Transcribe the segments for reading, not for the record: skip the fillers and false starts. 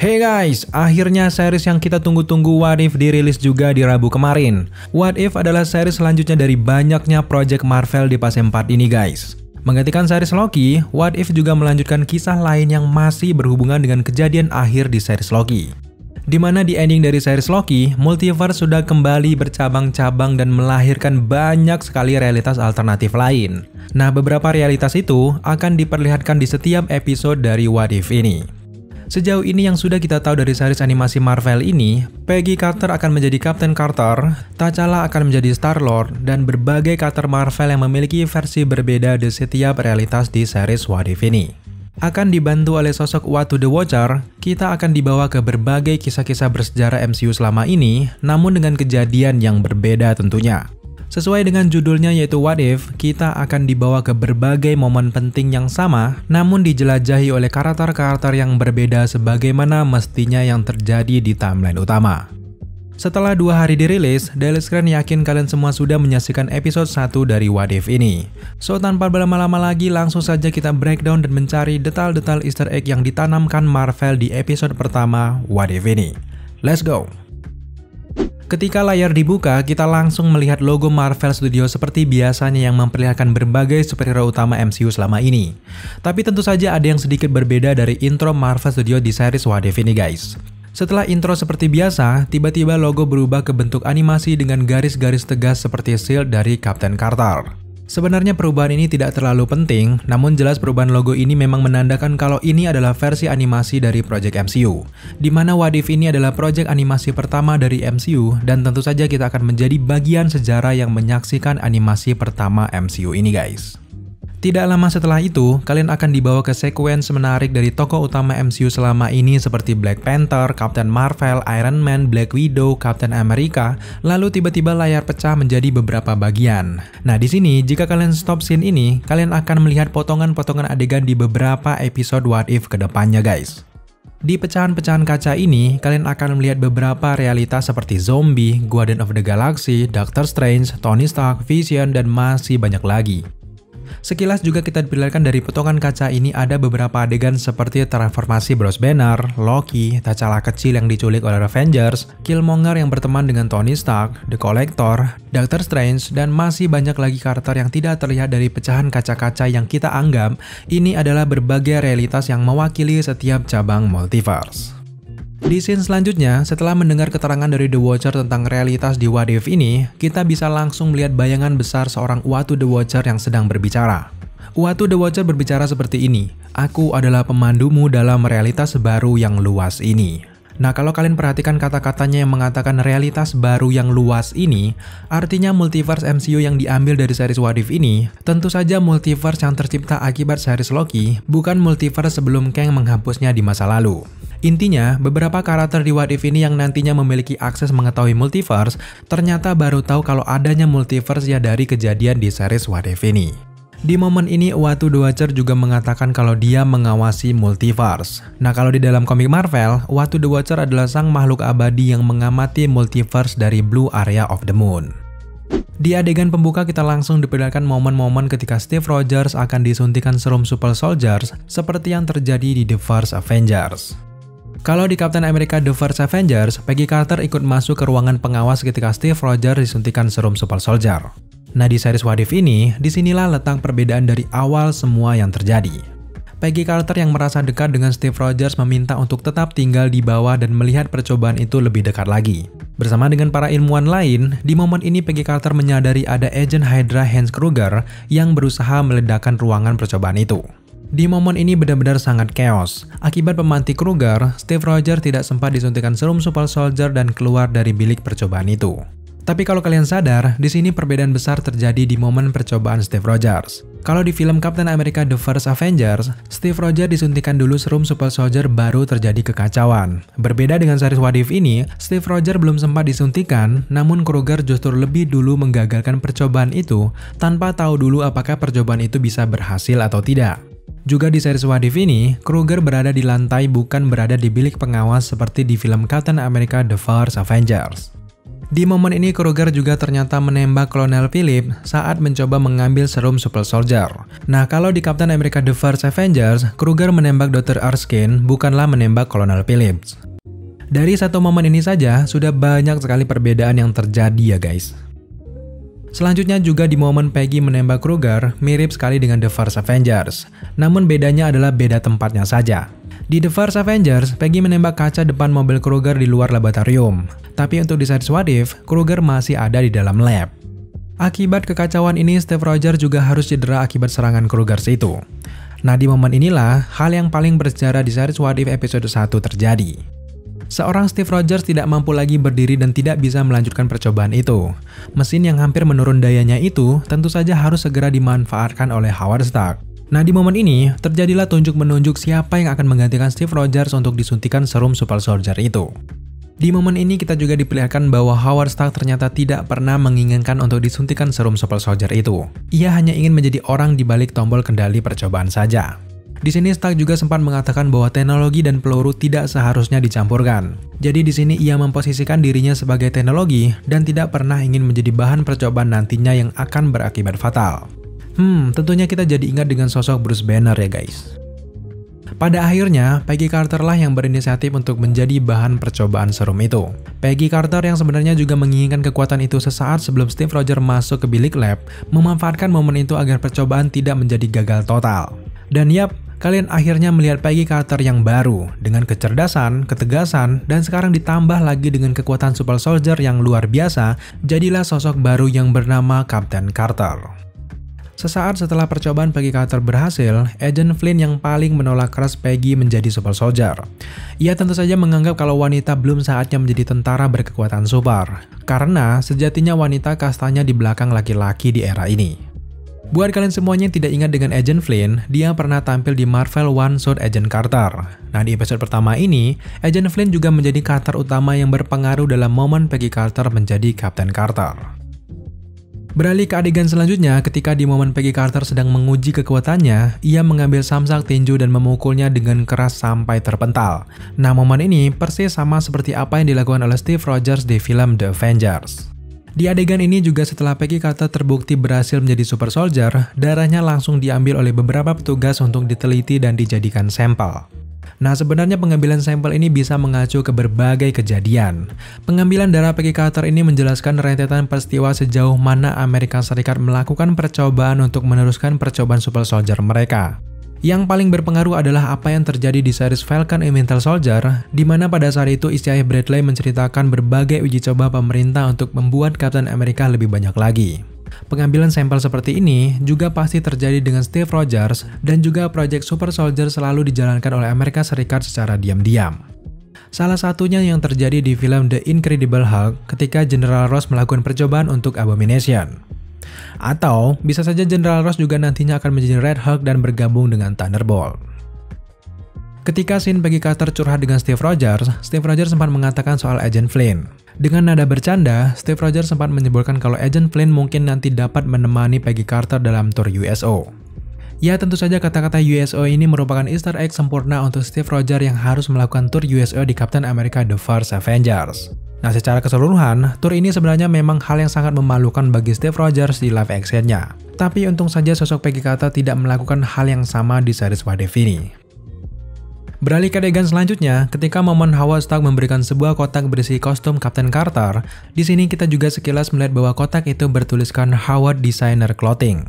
Hey guys, akhirnya series yang kita tunggu-tunggu What If dirilis juga di Rabu kemarin. What If adalah series selanjutnya dari banyaknya project Marvel di fase 4 ini guys. Menggantikan series Loki, What If juga melanjutkan kisah lain yang masih berhubungan dengan kejadian akhir di series Loki. Dimana di ending dari series Loki, multiverse sudah kembali bercabang-cabang dan melahirkan banyak sekali realitas alternatif lain. Nah, beberapa realitas itu akan diperlihatkan di setiap episode dari What If ini. Sejauh ini yang sudah kita tahu dari series animasi Marvel ini, Peggy Carter akan menjadi Captain Carter, T'Challa akan menjadi Star-Lord, dan berbagai karakter Marvel yang memiliki versi berbeda di setiap realitas di series What If ini. Akan dibantu oleh sosok Uatu the Watcher, kita akan dibawa ke berbagai kisah-kisah bersejarah MCU selama ini, namun dengan kejadian yang berbeda tentunya. Sesuai dengan judulnya yaitu What If, kita akan dibawa ke berbagai momen penting yang sama, namun dijelajahi oleh karakter-karakter yang berbeda sebagaimana mestinya yang terjadi di timeline utama. Setelah 2 hari dirilis, Daily Screen yakin kalian semua sudah menyaksikan episode 1 dari What If ini. So tanpa berlama-lama lagi, langsung saja kita breakdown dan mencari detail-detail Easter egg yang ditanamkan Marvel di episode pertama What If ini. Let's go! Ketika layar dibuka, kita langsung melihat logo Marvel Studios seperti biasanya yang memperlihatkan berbagai superhero utama MCU selama ini. Tapi tentu saja ada yang sedikit berbeda dari intro Marvel Studios di series What If ini guys. Setelah intro seperti biasa, tiba-tiba logo berubah ke bentuk animasi dengan garis-garis tegas seperti shield dari Captain Carter. Sebenarnya perubahan ini tidak terlalu penting, namun jelas perubahan logo ini memang menandakan kalau ini adalah versi animasi dari project MCU. Dimana What If ini adalah project animasi pertama dari MCU, dan tentu saja kita akan menjadi bagian sejarah yang menyaksikan animasi pertama MCU ini guys. Tidak lama setelah itu, kalian akan dibawa ke sequence menarik dari tokoh utama MCU selama ini seperti Black Panther, Captain Marvel, Iron Man, Black Widow, Captain America, lalu tiba-tiba layar pecah menjadi beberapa bagian. Nah di sini, jika kalian stop scene ini, kalian akan melihat potongan-potongan adegan di beberapa episode What If ke depannya guys. Di pecahan-pecahan kaca ini, kalian akan melihat beberapa realitas seperti zombie, Guardian of the Galaxy, Doctor Strange, Tony Stark, Vision, dan masih banyak lagi. Sekilas juga kita diperlihatkan dari potongan kaca ini ada beberapa adegan seperti transformasi Bruce Banner, Loki, T'Challa kecil yang diculik oleh Avengers, Killmonger yang berteman dengan Tony Stark, The Collector, Doctor Strange, dan masih banyak lagi karakter yang tidak terlihat dari pecahan kaca-kaca yang kita anggap ini adalah berbagai realitas yang mewakili setiap cabang multiverse. Di scene selanjutnya, setelah mendengar keterangan dari The Watcher tentang realitas di What If ini, kita bisa langsung melihat bayangan besar seorang Uatu the Watcher yang sedang berbicara. Uatu the Watcher berbicara seperti ini, "Aku adalah pemandumu dalam realitas baru yang luas ini." Nah, kalau kalian perhatikan kata-katanya yang mengatakan realitas baru yang luas ini, artinya multiverse MCU yang diambil dari series What If ini, tentu saja multiverse yang tercipta akibat series Loki, bukan multiverse sebelum Kang menghapusnya di masa lalu. Intinya, beberapa karakter di What If ini yang nantinya memiliki akses mengetahui multiverse, ternyata baru tahu kalau adanya multiverse ya dari kejadian di series What If ini. Di momen ini, Uatu the Watcher juga mengatakan kalau dia mengawasi multiverse. Nah, kalau di dalam komik Marvel, Uatu the Watcher adalah sang makhluk abadi yang mengamati multiverse dari Blue Area of the Moon. Di adegan pembuka kita langsung diperlihatkan momen-momen ketika Steve Rogers akan disuntikan serum Super Soldiers seperti yang terjadi di The First Avengers. Kalau di Captain America The First Avengers, Peggy Carter ikut masuk ke ruangan pengawas ketika Steve Rogers disuntikan serum Super Soldier. Nah di series What If ini, disinilah letak perbedaan dari awal semua yang terjadi. Peggy Carter yang merasa dekat dengan Steve Rogers meminta untuk tetap tinggal di bawah dan melihat percobaan itu lebih dekat lagi. Bersama dengan para ilmuwan lain, di momen ini Peggy Carter menyadari ada agen Hydra Hans Kruger yang berusaha meledakkan ruangan percobaan itu. Di momen ini benar-benar sangat chaos. Akibat pemantik Kruger, Steve Rogers tidak sempat disuntikan serum Super Soldier dan keluar dari bilik percobaan itu. Tapi kalau kalian sadar, di sini perbedaan besar terjadi di momen percobaan Steve Rogers. Kalau di film Captain America The First Avengers, Steve Rogers disuntikan dulu serum Super Soldier baru terjadi kekacauan. Berbeda dengan series What If ini, Steve Rogers belum sempat disuntikan, namun Kruger justru lebih dulu menggagalkan percobaan itu tanpa tahu dulu apakah percobaan itu bisa berhasil atau tidak. Juga di series What If ini, Kruger berada di lantai bukan berada di bilik pengawas seperti di film Captain America The First Avengers. Di momen ini Kruger juga ternyata menembak Kolonel Phillips saat mencoba mengambil serum Super Soldier. Nah, kalau di Captain America The First Avengers, Kruger menembak Dr. Erskine, bukanlah menembak Kolonel Phillips. Dari satu momen ini saja, sudah banyak sekali perbedaan yang terjadi ya guys. Selanjutnya juga di momen Peggy menembak Kruger, mirip sekali dengan The First Avengers. Namun bedanya adalah beda tempatnya saja. Di The First Avengers, Peggy menembak kaca depan mobil Kruger di luar laboratorium. Tapi untuk di series What If, Kruger masih ada di dalam lab. Akibat kekacauan ini, Steve Rogers juga harus cedera akibat serangan Kruger itu. Nah, di momen inilah hal yang paling bersejarah di series What If episode 1 terjadi. Seorang Steve Rogers tidak mampu lagi berdiri dan tidak bisa melanjutkan percobaan itu. Mesin yang hampir menurun dayanya itu tentu saja harus segera dimanfaatkan oleh Howard Stark. Nah, di momen ini, terjadilah tunjuk-menunjuk siapa yang akan menggantikan Steve Rogers untuk disuntikan serum Super Soldier itu. Di momen ini kita juga diperlihatkan bahwa Howard Stark ternyata tidak pernah menginginkan untuk disuntikan serum Super Soldier itu. Ia hanya ingin menjadi orang di balik tombol kendali percobaan saja. Di sini Stark juga sempat mengatakan bahwa teknologi dan peluru tidak seharusnya dicampurkan. Jadi di sini ia memposisikan dirinya sebagai teknologi dan tidak pernah ingin menjadi bahan percobaan nantinya yang akan berakibat fatal. Tentunya kita jadi ingat dengan sosok Bruce Banner ya guys. Pada akhirnya, Peggy Carter lah yang berinisiatif untuk menjadi bahan percobaan serum itu. Peggy Carter yang sebenarnya juga menginginkan kekuatan itu sesaat sebelum Steve Rogers masuk ke bilik lab, memanfaatkan momen itu agar percobaan tidak menjadi gagal total. Dan yap, kalian akhirnya melihat Peggy Carter yang baru, dengan kecerdasan, ketegasan, dan sekarang ditambah lagi dengan kekuatan Super Soldier yang luar biasa, jadilah sosok baru yang bernama Captain Carter. Sesaat setelah percobaan Peggy Carter berhasil, Agent Flynn yang paling menolak keras Peggy menjadi Super Soldier. Ia tentu saja menganggap kalau wanita belum saatnya menjadi tentara berkekuatan super, karena sejatinya wanita kastanya di belakang laki-laki di era ini. Buat kalian semuanya yang tidak ingat dengan Agent Flynn, dia pernah tampil di Marvel One Shot Agent Carter. Nah, di episode pertama ini, Agent Flynn juga menjadi karakter utama yang berpengaruh dalam momen Peggy Carter menjadi Captain Carter. Beralih ke adegan selanjutnya, ketika di momen Peggy Carter sedang menguji kekuatannya, ia mengambil samsak tinju dan memukulnya dengan keras sampai terpental. Nah, momen ini persis sama seperti apa yang dilakukan oleh Steve Rogers di film The Avengers. Di adegan ini juga setelah Peggy Carter terbukti berhasil menjadi Super Soldier, darahnya langsung diambil oleh beberapa petugas untuk diteliti dan dijadikan sampel. Nah, sebenarnya pengambilan sampel ini bisa mengacu ke berbagai kejadian. Pengambilan darah Peggy Carter ini menjelaskan rentetan peristiwa sejauh mana Amerika Serikat melakukan percobaan untuk meneruskan percobaan Super Soldier mereka. Yang paling berpengaruh adalah apa yang terjadi di series Falcon and Winter Soldier, di mana pada saat itu istri Bradley menceritakan berbagai uji coba pemerintah untuk membuat Captain America lebih banyak lagi. Pengambilan sampel seperti ini juga pasti terjadi dengan Steve Rogers dan juga proyek Super Soldier selalu dijalankan oleh Amerika Serikat secara diam-diam. Salah satunya yang terjadi di film The Incredible Hulk ketika General Ross melakukan percobaan untuk Abomination. Atau bisa saja General Ross juga nantinya akan menjadi Red Hulk dan bergabung dengan Thunderbolt. Ketika scene Peggy Carter curhat dengan Steve Rogers sempat mengatakan soal Agent Flynn. Dengan nada bercanda, Steve Rogers sempat menyebutkan kalau Agent Flynn mungkin nanti dapat menemani Peggy Carter dalam tur USO. Ya, tentu saja kata-kata USO ini merupakan Easter egg sempurna untuk Steve Rogers yang harus melakukan tur USO di Captain America The First Avengers. Nah, secara keseluruhan, tur ini sebenarnya memang hal yang sangat memalukan bagi Steve Rogers di live action-nya. Tapi untung saja sosok Peggy Carter tidak melakukan hal yang sama di series What If ini. Beralih ke adegan selanjutnya, ketika momen Howard Stark memberikan sebuah kotak berisi kostum Captain Carter, di sini kita juga sekilas melihat bahwa kotak itu bertuliskan Howard Designer Clothing.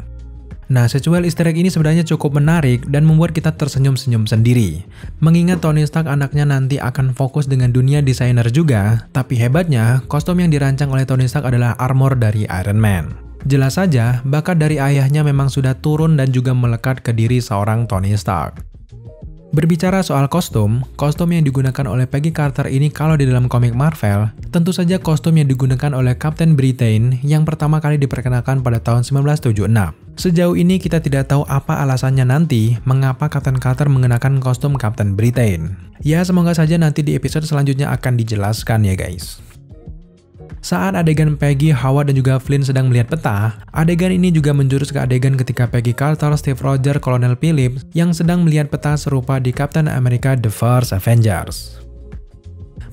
Nah, secuil easter egg ini sebenarnya cukup menarik dan membuat kita tersenyum-senyum sendiri. Mengingat Tony Stark anaknya nanti akan fokus dengan dunia desainer juga, tapi hebatnya, kostum yang dirancang oleh Tony Stark adalah armor dari Iron Man. Jelas saja, bakat dari ayahnya memang sudah turun dan juga melekat ke diri seorang Tony Stark. Berbicara soal kostum yang digunakan oleh Peggy Carter ini kalau di dalam komik Marvel, tentu saja kostum yang digunakan oleh Captain Britain yang pertama kali diperkenalkan pada tahun 1976. Sejauh ini kita tidak tahu apa alasannya nanti mengapa Captain Carter mengenakan kostum Captain Britain. Ya, semoga saja nanti di episode selanjutnya akan dijelaskan ya guys. Saat adegan Peggy, Howard, dan juga Flynn sedang melihat peta, adegan ini juga menjurus ke adegan ketika Peggy Carter, Steve Rogers, Kolonel Phillips yang sedang melihat peta serupa di Captain America The First Avengers.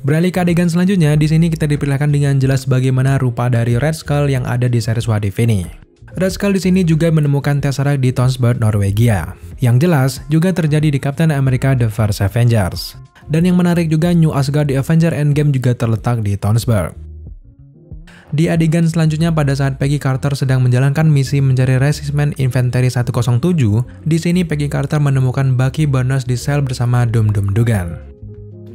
Beralih ke adegan selanjutnya, di sini kita diperlihatkan dengan jelas bagaimana rupa dari Red Skull yang ada di series What If ini. Red Skull di sini juga menemukan Tesseract di Tonsberg, Norwegia. Yang jelas juga terjadi di Captain America The First Avengers. Dan yang menarik juga, New Asgard di Avengers Endgame juga terletak di Tonsberg. Di adegan selanjutnya, pada saat Peggy Carter sedang menjalankan misi mencari Resistance Infantry 107, di sini Peggy Carter menemukan Bucky Barnes di sel bersama Dum-Dum Dugan.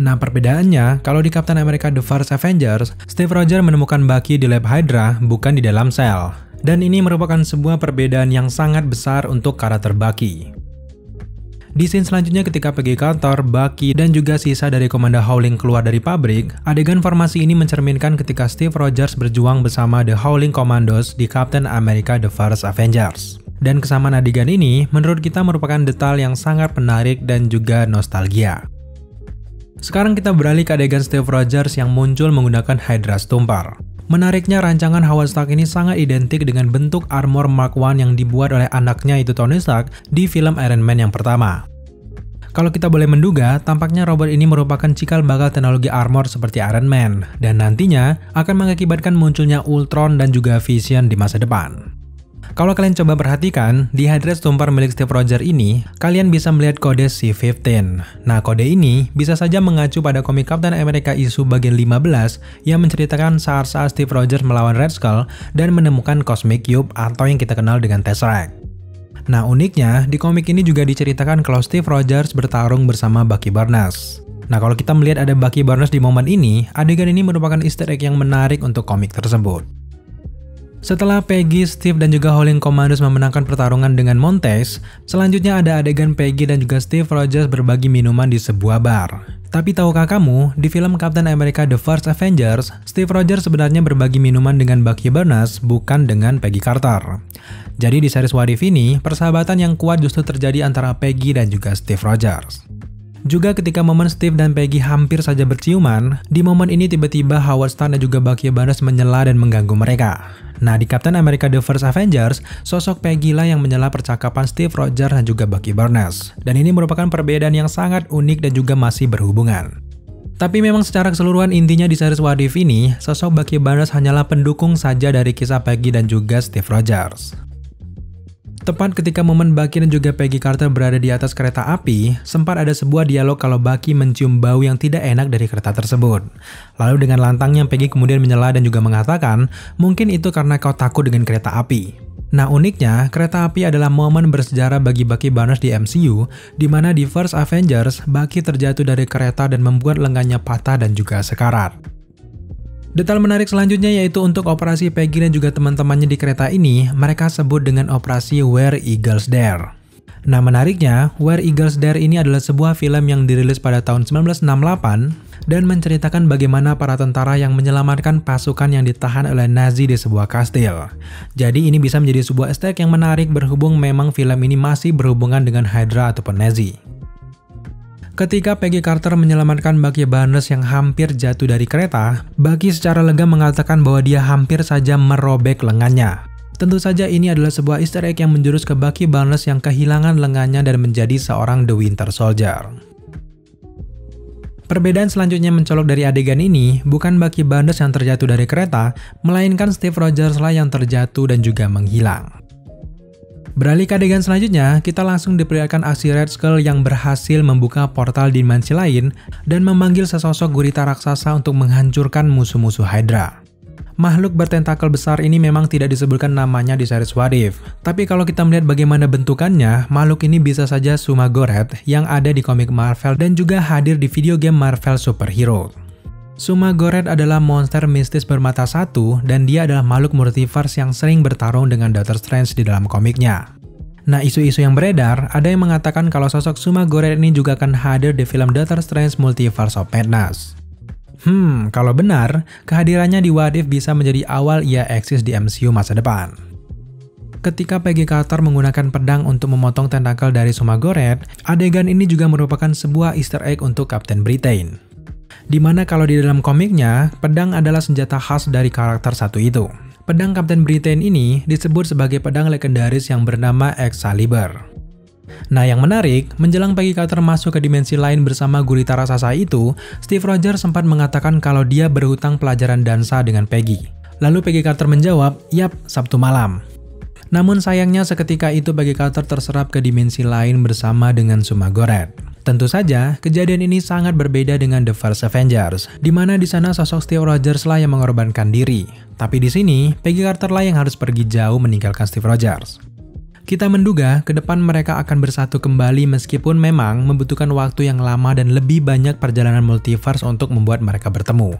Nah, perbedaannya, kalau di Captain America The First Avengers, Steve Rogers menemukan Bucky di lab Hydra, bukan di dalam sel. Dan ini merupakan sebuah perbedaan yang sangat besar untuk karakter Bucky. Di scene selanjutnya ketika Peggy Carter, Bucky, dan juga sisa dari Komando Howling keluar dari pabrik, adegan formasi ini mencerminkan ketika Steve Rogers berjuang bersama The Howling Commandos di Captain America The First Avengers. Dan kesamaan adegan ini menurut kita merupakan detail yang sangat menarik dan juga nostalgia. Sekarang kita beralih ke adegan Steve Rogers yang muncul menggunakan Hydra Stomper. Menariknya, rancangan Howard Stark ini sangat identik dengan bentuk armor Mark I yang dibuat oleh anaknya itu Tony Stark di film Iron Man yang pertama. Kalau kita boleh menduga, tampaknya robot ini merupakan cikal bakal teknologi armor seperti Iron Man, dan nantinya akan mengakibatkan munculnya Ultron dan juga Vision di masa depan. Kalau kalian coba perhatikan, di Hydra Stomper milik Steve Rogers ini, kalian bisa melihat kode C-15. Nah, kode ini bisa saja mengacu pada komik Captain America isu bagian 15 yang menceritakan saat-saat Steve Rogers melawan Red Skull dan menemukan Cosmic Cube atau yang kita kenal dengan Tesseract. Nah, uniknya, di komik ini juga diceritakan kalau Steve Rogers bertarung bersama Bucky Barnes. Nah, kalau kita melihat ada Bucky Barnes di momen ini, adegan ini merupakan easter egg yang menarik untuk komik tersebut. Setelah Peggy, Steve, dan juga Howling Commandos memenangkan pertarungan dengan Montez, selanjutnya ada adegan Peggy dan juga Steve Rogers berbagi minuman di sebuah bar. Tapi tahukah kamu, di film Captain America The First Avengers, Steve Rogers sebenarnya berbagi minuman dengan Bucky Barnes, bukan dengan Peggy Carter. Jadi di series What If ini, persahabatan yang kuat justru terjadi antara Peggy dan juga Steve Rogers. Juga ketika momen Steve dan Peggy hampir saja berciuman, di momen ini tiba-tiba Howard Stark dan juga Bucky Barnes menyela dan mengganggu mereka. Nah, di Captain America The First Avengers, sosok Peggy lah yang menyela percakapan Steve Rogers dan juga Bucky Barnes. Dan ini merupakan perbedaan yang sangat unik dan juga masih berhubungan. Tapi memang secara keseluruhan intinya di series What If ini, sosok Bucky Barnes hanyalah pendukung saja dari kisah Peggy dan juga Steve Rogers. Tepat ketika momen Bucky dan juga Peggy Carter berada di atas kereta api, sempat ada sebuah dialog kalau Bucky mencium bau yang tidak enak dari kereta tersebut. Lalu dengan lantangnya Peggy kemudian menyela dan juga mengatakan, mungkin itu karena kau takut dengan kereta api. Nah, uniknya, kereta api adalah momen bersejarah bagi Bucky Barnes di MCU, di mana di First Avengers, Bucky terjatuh dari kereta dan membuat lengannya patah dan juga sekarat. Detail menarik selanjutnya yaitu untuk operasi Peggy dan juga teman-temannya di kereta ini, mereka sebut dengan operasi Where Eagles Dare. Nah, menariknya, Where Eagles Dare ini adalah sebuah film yang dirilis pada tahun 1968 dan menceritakan bagaimana para tentara yang menyelamatkan pasukan yang ditahan oleh Nazi di sebuah kastil. Jadi ini bisa menjadi sebuah easter egg yang menarik berhubung memang film ini masih berhubungan dengan Hydra ataupun Nazi. Ketika Peggy Carter menyelamatkan Bucky Barnes yang hampir jatuh dari kereta, Bucky secara lega mengatakan bahwa dia hampir saja merobek lengannya. Tentu saja ini adalah sebuah easter egg yang menjurus ke Bucky Barnes yang kehilangan lengannya dan menjadi seorang The Winter Soldier. Perbedaan selanjutnya mencolok dari adegan ini, bukan Bucky Barnes yang terjatuh dari kereta, melainkan Steve Rogers lah yang terjatuh dan juga menghilang. Beralih ke adegan selanjutnya, kita langsung diperlihatkan aksi Red Skull yang berhasil membuka portal dimensi lain dan memanggil sesosok gurita raksasa untuk menghancurkan musuh-musuh Hydra. Makhluk bertentakel besar ini memang tidak disebutkan namanya di series What If, tapi kalau kita melihat bagaimana bentukannya, makhluk ini bisa saja Shuma Gorath yang ada di komik Marvel dan juga hadir di video game Marvel Superhero. Shuma Gorath adalah monster mistis bermata satu dan dia adalah makhluk multiverse yang sering bertarung dengan Doctor Strange di dalam komiknya. Nah, isu-isu yang beredar, ada yang mengatakan kalau sosok Shuma Gorath ini juga akan hadir di film Doctor Strange Multiverse of Madness. Kalau benar, kehadirannya di What If bisa menjadi awal ia eksis di MCU masa depan. Ketika Peggy Carter menggunakan pedang untuk memotong tentakel dari Shuma Gorath, adegan ini juga merupakan sebuah easter egg untuk Captain Britain. Dimana kalau di dalam komiknya, pedang adalah senjata khas dari karakter satu itu. Pedang Captain Britain ini disebut sebagai pedang legendaris yang bernama Excalibur. Nah, yang menarik, menjelang Peggy Carter masuk ke dimensi lain bersama gurita raksasa itu, Steve Rogers sempat mengatakan kalau dia berhutang pelajaran dansa dengan Peggy. Lalu Peggy Carter menjawab, "Yap, Sabtu malam." Namun sayangnya seketika itu Peggy Carter terserap ke dimensi lain bersama dengan Shuma Gorath. Tentu saja, kejadian ini sangat berbeda dengan The First Avengers, di mana di sana sosok Steve Rogers lah yang mengorbankan diri. Tapi di sini, Peggy Carter lah yang harus pergi jauh meninggalkan Steve Rogers. Kita menduga ke depan mereka akan bersatu kembali meskipun memang membutuhkan waktu yang lama dan lebih banyak perjalanan multiverse untuk membuat mereka bertemu.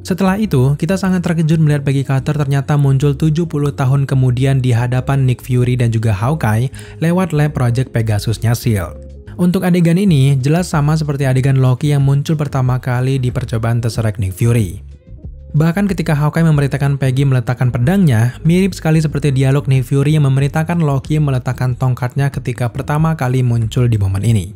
Setelah itu, kita sangat terkejut melihat Peggy Carter ternyata muncul 70 tahun kemudian di hadapan Nick Fury dan juga Hawkeye lewat lab Project Pegasusnya S.H.I.E.L.D. Untuk adegan ini, jelas sama seperti adegan Loki yang muncul pertama kali di percobaan Tesseract Nick Fury. Bahkan ketika Hawkeye memerintahkan Peggy meletakkan pedangnya, mirip sekali seperti dialog Nick Fury yang memerintahkan Loki meletakkan tongkatnya ketika pertama kali muncul di momen ini.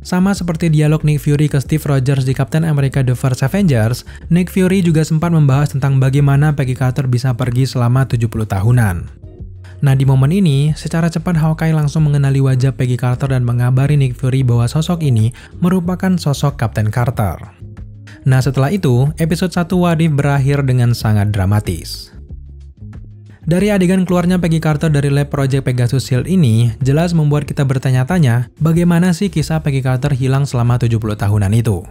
Sama seperti dialog Nick Fury ke Steve Rogers di Captain America The First Avengers, Nick Fury juga sempat membahas tentang bagaimana Peggy Carter bisa pergi selama 70 tahunan. Nah, di momen ini, secara cepat Hawkeye langsung mengenali wajah Peggy Carter dan mengabari Nick Fury bahwa sosok ini merupakan sosok Captain Carter. Nah, setelah itu, episode 1 What If berakhir dengan sangat dramatis. Dari adegan keluarnya Peggy Carter dari lab Project Pegasus S.H.I.E.L.D. ini, jelas membuat kita bertanya-tanya, bagaimana sih kisah Peggy Carter hilang selama 70 tahunan itu?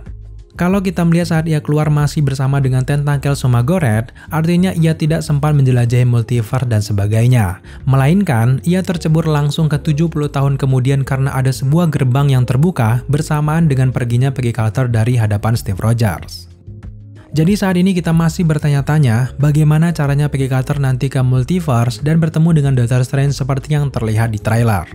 Kalau kita melihat saat ia keluar masih bersama dengan tentakel Shuma Gorath, artinya ia tidak sempat menjelajahi multiverse dan sebagainya. Melainkan, ia tercebur langsung ke 70 tahun kemudian karena ada sebuah gerbang yang terbuka bersamaan dengan perginya Peggy Carter dari hadapan Steve Rogers. Jadi saat ini kita masih bertanya-tanya bagaimana caranya Peggy Carter nanti ke multiverse dan bertemu dengan Doctor Strange seperti yang terlihat di trailer.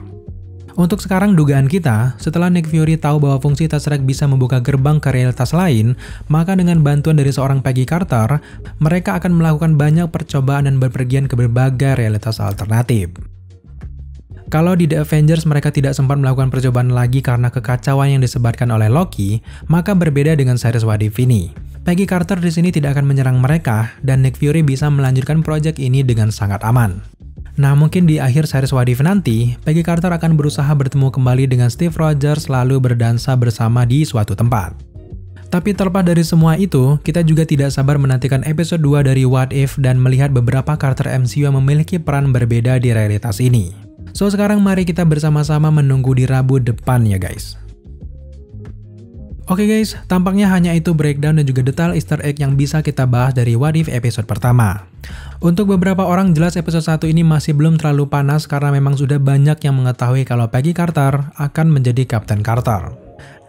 Untuk sekarang dugaan kita, setelah Nick Fury tahu bahwa fungsi Tesseract bisa membuka gerbang ke realitas lain, maka dengan bantuan dari seorang Peggy Carter, mereka akan melakukan banyak percobaan dan berpergian ke berbagai realitas alternatif. Kalau di The Avengers mereka tidak sempat melakukan percobaan lagi karena kekacauan yang disebarkan oleh Loki, maka berbeda dengan series What If ini. Peggy Carter di sini tidak akan menyerang mereka dan Nick Fury bisa melanjutkan proyek ini dengan sangat aman. Nah, mungkin di akhir series What If nanti, Peggy Carter akan berusaha bertemu kembali dengan Steve Rogers lalu berdansa bersama di suatu tempat. Tapi terlepas dari semua itu, kita juga tidak sabar menantikan episode 2 dari What If dan melihat beberapa karakter MCU yang memiliki peran berbeda di realitas ini. So, sekarang mari kita bersama-sama menunggu di Rabu depan ya guys. Oke guys, tampaknya hanya itu breakdown dan juga detail easter egg yang bisa kita bahas dari What If episode pertama. Untuk beberapa orang jelas episode 1 ini masih belum terlalu panas karena memang sudah banyak yang mengetahui kalau Peggy Carter akan menjadi Captain Carter.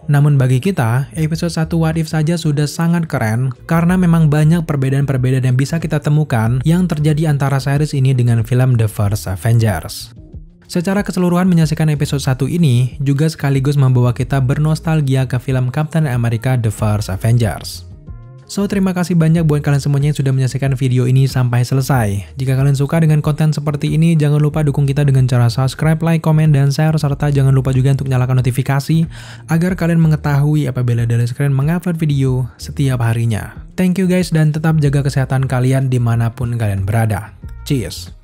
Namun bagi kita, episode 1 What If saja sudah sangat keren karena memang banyak perbedaan-perbedaan yang bisa kita temukan yang terjadi antara series ini dengan film The First Avengers. Secara keseluruhan menyaksikan episode 1 ini juga sekaligus membawa kita bernostalgia ke film Captain America The First Avengers. So, terima kasih banyak buat kalian semuanya yang sudah menyaksikan video ini sampai selesai. Jika kalian suka dengan konten seperti ini, jangan lupa dukung kita dengan cara subscribe, like, komen, dan share, serta jangan lupa juga untuk nyalakan notifikasi agar kalian mengetahui apabila Daily Screen mengupload video setiap harinya. Thank you guys dan tetap jaga kesehatan kalian dimanapun kalian berada. Cheers!